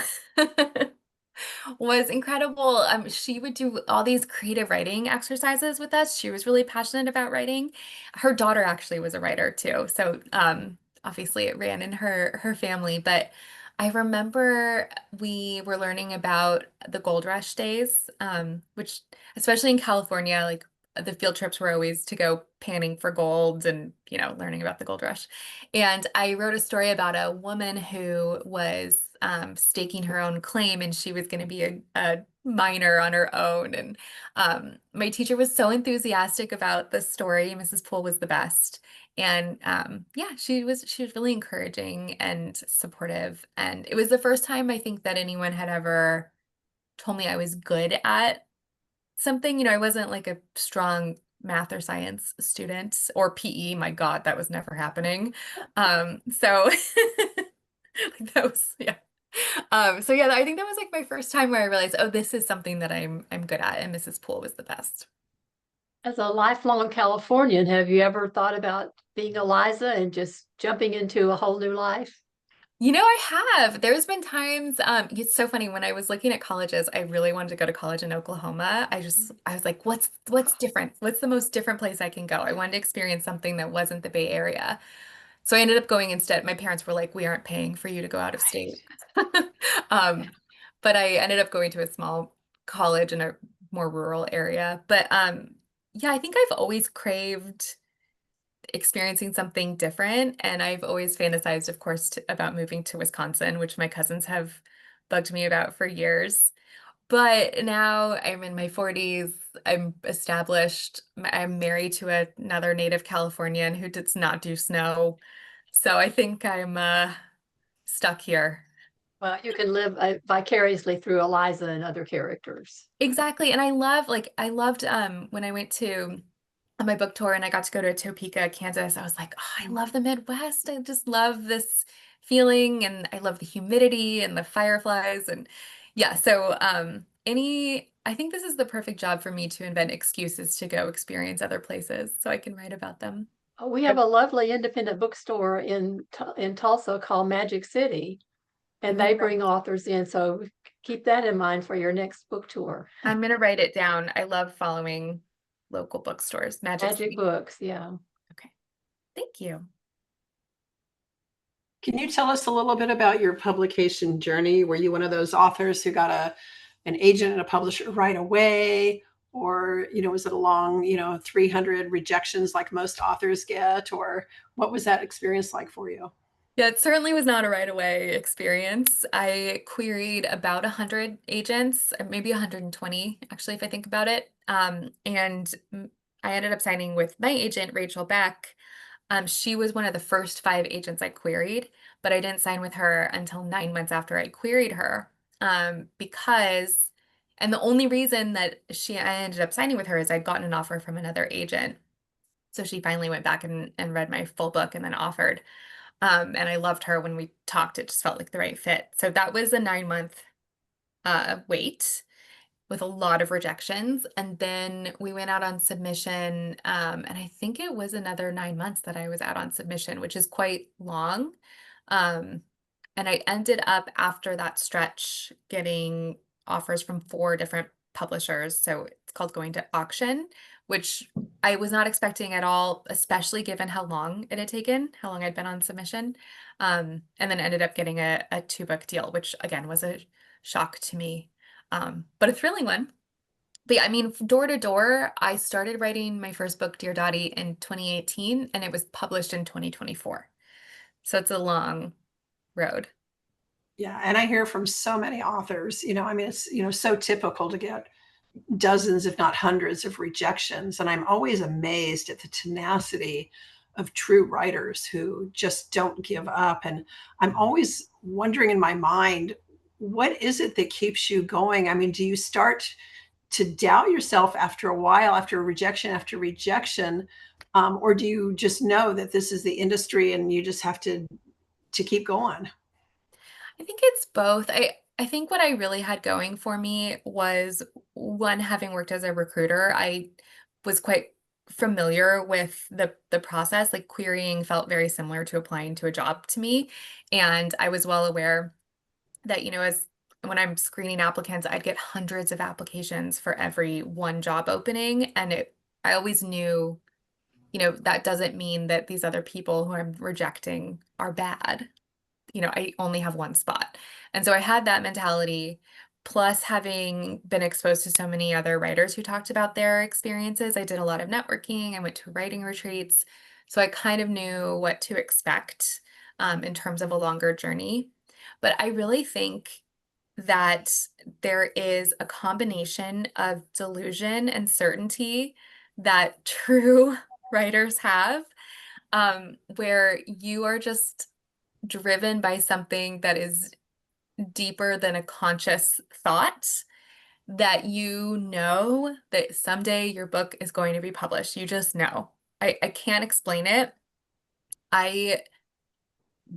Speaker 3: was incredible. She would do all these creative writing exercises with us. She was really passionate about writing. Her daughter actually was a writer too. So obviously it ran in her family. But I remember we were learning about the gold rush days, which especially in California, like the field trips were always to go panning for gold and, you know, learning about the gold rush. And I wrote a story about a woman who was staking her own claim, and she was going to be a miner on her own. And my teacher was so enthusiastic about the story. Mrs. Poole was the best. And yeah, she was really encouraging and supportive. And it was the first time I think that anyone had ever told me I was good at something. You know, I wasn't like a strong math or science student or PE. My God, that was never happening. So that was, yeah. So yeah, I think that was like my first time where I realized, oh, this is something that I'm good at, and Mrs. Poole was the best.
Speaker 2: As a lifelong Californian, have you ever thought about being Eliza and just jumping into a whole new life?
Speaker 3: You know, I have. There's been times, it's so funny when I was looking at colleges, I really wanted to go to college in Oklahoma. I was like, what's different? What's the most different place I can go? I wanted to experience something that wasn't the Bay Area. So I ended up going instead. My parents were like, we aren't paying for you to go out of state. Um, but I ended up going to a small college in a more rural area. But yeah, I think I've always craved experiencing something different. And I've always fantasized, of course, about moving to Wisconsin, which my cousins have bugged me about for years. But now I'm in my 40s. I'm established. I'm married to another native Californian who does not do snow. So I think I'm stuck here.
Speaker 2: Well, you can live vicariously through Eliza and other characters.
Speaker 3: Exactly. And I loved when I went to on my book tour and I got to go to Topeka, Kansas. I was like, oh, I love the Midwest. I just love this feeling and I love the humidity and the fireflies and yeah, so I think this is the perfect job for me to invent excuses to go experience other places so I can write about them.
Speaker 2: We have a lovely independent bookstore in Tulsa called Magic City, and they bring authors in. So keep that in mind for your next book tour.
Speaker 3: I'm gonna write it down. I love following local bookstores.
Speaker 2: Magic Books, yeah.
Speaker 3: Okay. Thank you.
Speaker 1: Can you tell us a little bit about your publication journey? Were you one of those authors who got an agent and a publisher right away? or, was it a long, 300 rejections like most authors get, or what was that experience like for you?
Speaker 3: Yeah, it certainly was not a right away experience. I queried about 100 agents, maybe 120, actually, if I think about it. I ended up signing with my agent, Rachel Beck. She was one of the first 5 agents I queried, but I didn't sign with her until 9 months after I queried her. Because, and the only reason that I ended up signing with her is I'd gotten an offer from another agent. So she finally went back and read my full book and then offered. And I loved her when we talked. It just felt like the right fit. So that was a 9 month wait with a lot of rejections. And then we went out on submission. And I think it was another 9 months that I was out on submission, which is quite long. Um, and I ended up after that stretch getting offers from 4 different publishers. So it's called going to auction, which I was not expecting at all, especially given how long it had taken, how long I'd been on submission. And then ended up getting a 2 book deal, which again was a shock to me, but a thrilling one. But yeah, I mean, door to door, I started writing my first book, Dear Dottie, in 2018, and it was published in 2024. So it's a long road.
Speaker 1: Yeah, and I hear from so many authors, it's, so typical to get dozens, if not hundreds, of rejections. And I'm always amazed at the tenacity of true writers who just don't give up. And I'm always wondering in my mind, what is it that keeps you going? I mean, do you start to doubt yourself after a while, after rejection, or do you just know that this is the industry and you just have to keep going?
Speaker 3: I think it's both. I think what I really had going for me was, one, having worked as a recruiter, I was quite familiar with the process. Like, querying felt very similar to applying to a job to me. And I was well aware that, as when I'm screening applicants, I'd get hundreds of applications for every one job opening. And I always knew, that doesn't mean that these other people who I'm rejecting are bad. I only have one spot. And so I had that mentality, plus having been exposed to so many other writers who talked about their experiences. I did a lot of networking. I went to writing retreats. So I kind of knew what to expect, in terms of a longer journey. But I really think that there is a combination of delusion and certainty that true writers have, where you are just driven by something that is deeper than a conscious thought, that that someday your book is going to be published. You just know. I can't explain it. I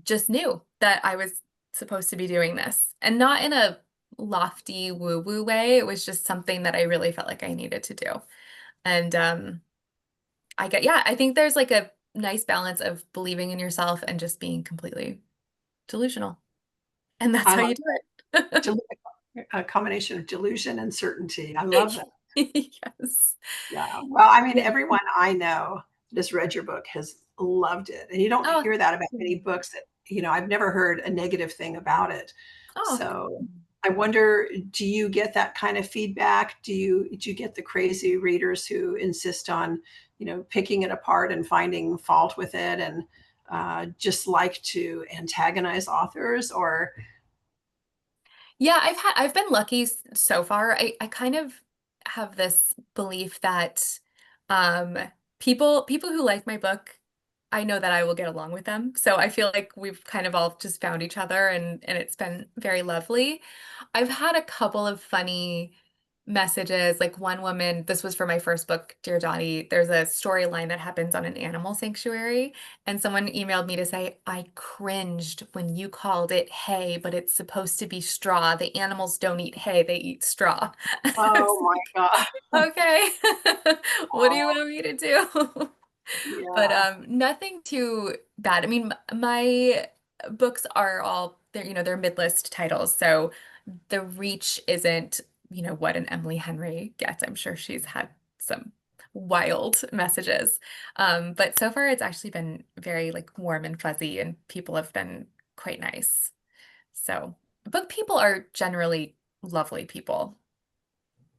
Speaker 3: just knew that I was supposed to be doing this, and not in a lofty woo-woo way. It was just something that I really felt like I needed to do. And yeah, I think there's like a nice balance of believing in yourself and just being completely delusional. And that's
Speaker 1: I
Speaker 3: how
Speaker 1: love
Speaker 3: you do it.
Speaker 1: a combination of delusion and certainty. I love that.
Speaker 3: Yes.
Speaker 1: Yeah. Well, I mean,
Speaker 3: Yeah.
Speaker 1: everyone I know that has read your book has loved it. And you don't
Speaker 3: Oh,
Speaker 1: hear that about many books that, I've never heard a negative thing about it.
Speaker 3: oh,
Speaker 1: So I wonder, do you get that kind of feedback? Do you get the crazy readers who insist on, picking it apart and finding fault with it and just like to antagonize authors? Or
Speaker 3: yeah, I've been lucky so far. I kind of have this belief that, um, people who like my book, I know that I will get along with them. So I feel like we've kind of all just found each other, and it's been very lovely. I've had a couple of funny messages. Like, one woman, this was for my first book, Dear Dottie. There's a storyline that happens on an animal sanctuary, and someone emailed me to say, I cringed when you called it hay, but it's supposed to be straw. The animals don't eat hay, they eat straw. I was
Speaker 1: oh my God.
Speaker 3: like, okay, what do you
Speaker 1: Oh,
Speaker 3: want me to do? But
Speaker 1: yeah.
Speaker 3: nothing too bad. I mean, my books are all, they're mid-list titles, so the reach isn't, what an Emily Henry gets. I'm sure she's had some wild messages. But so far it's actually been very like warm and fuzzy, and people have been quite nice. So book people are generally lovely people.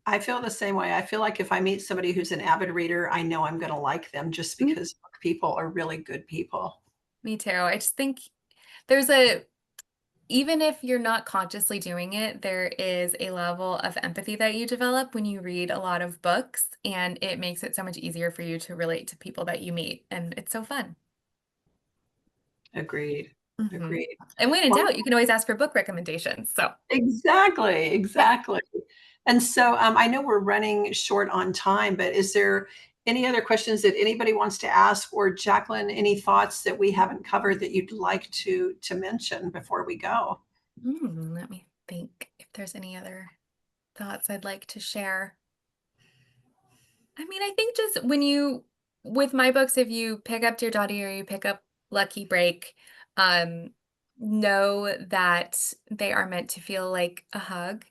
Speaker 1: I feel the same way. I feel like if I meet somebody who's an avid reader, I know I'm going to like them just because book people are really good people.
Speaker 3: Me too. I just think there's even if you're not consciously doing it, there is a level of empathy that you develop when you read a lot of books, and it makes it so much easier for you to relate to people that you meet, and it's so fun.
Speaker 1: Agreed. Agreed.
Speaker 3: And when in
Speaker 1: Well,
Speaker 3: doubt, you can always ask for book recommendations. So
Speaker 1: exactly, exactly. And so I know we're running short on time, but is there any other questions that anybody wants to ask, or Jaclyn, any thoughts that we haven't covered that you'd like to mention before we go?
Speaker 3: let me think if there's any other thoughts I'd like to share. I mean, I think just with my books, if you pick up Dear Dottie or you pick up Lucky Break, um, know that they are meant to feel like a hug,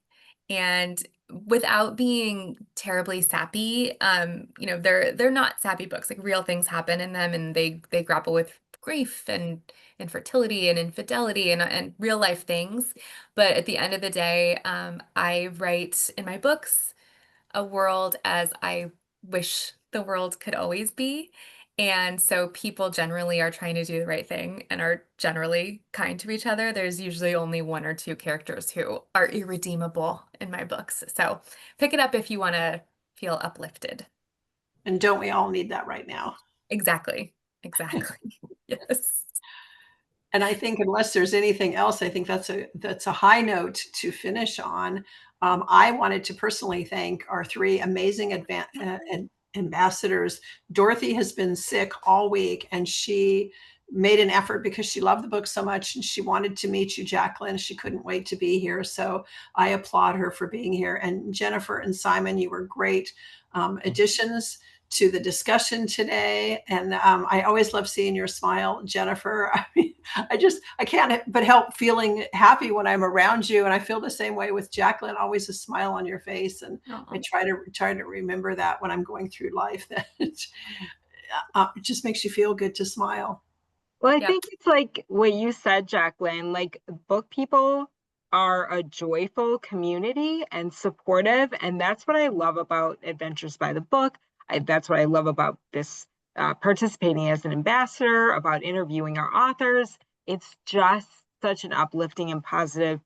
Speaker 3: and without being terribly sappy. They're not sappy books. Like, real things happen in them, and they grapple with grief and infertility and infidelity and real life things. But at the end of the day, I write in my books a world as I wish the world could always be. And so people generally are trying to do the right thing and are generally kind to each other. There's usually only one or two characters who are irredeemable in my books. So pick it up if you want to feel uplifted.
Speaker 1: And don't we all need that right now?
Speaker 3: Exactly. Exactly. Yes.
Speaker 1: And I think unless there's anything else, I think that's a high note to finish on. I wanted to personally thank our three amazing ambassadors. Dorothy has been sick all week, and she made an effort because she loved the book so much and she wanted to meet you, Jaclyn. She couldn't wait to be here. So I applaud her for being here. And Jennifer and Simon, you were great additions to the discussion today. And I always love seeing your smile, Jennifer. I mean, I can't but help feeling happy when I'm around you. And I feel the same way with Jaclyn, always a smile on your face. And I try to remember that when I'm going through life, that it just makes you feel good to smile.
Speaker 4: Well, I think it's like what you said, Jaclyn, like book people are a joyful community and supportive. And that's what I love about Adventures by the Book. That's what I love about this participating as an ambassador, about interviewing our authors. It's just such an uplifting and positive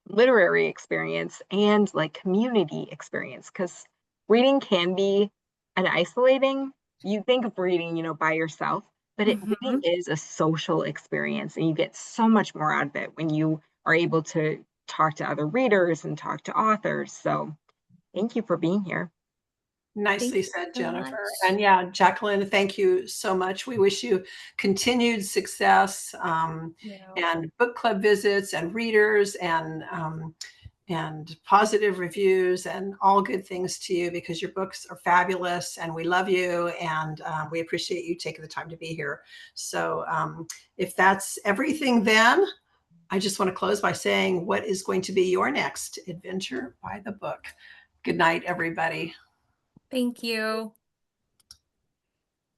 Speaker 4: literary experience and like community experience, because reading can be an isolating. You think of reading, by yourself, but it really is a social experience, and you get so much more out of it when you are able to talk to other readers and talk to authors. So thank you for being here.
Speaker 1: Nicely said, Jennifer. And yeah, Jaclyn, thank you so much. We wish you continued success and book club visits and readers and positive reviews and all good things to you, because your books are fabulous and we love you, and we appreciate you taking the time to be here. So if that's everything, then I just want to close by saying, what is going to be your next adventure by the book? Good night, everybody.
Speaker 3: Thank you.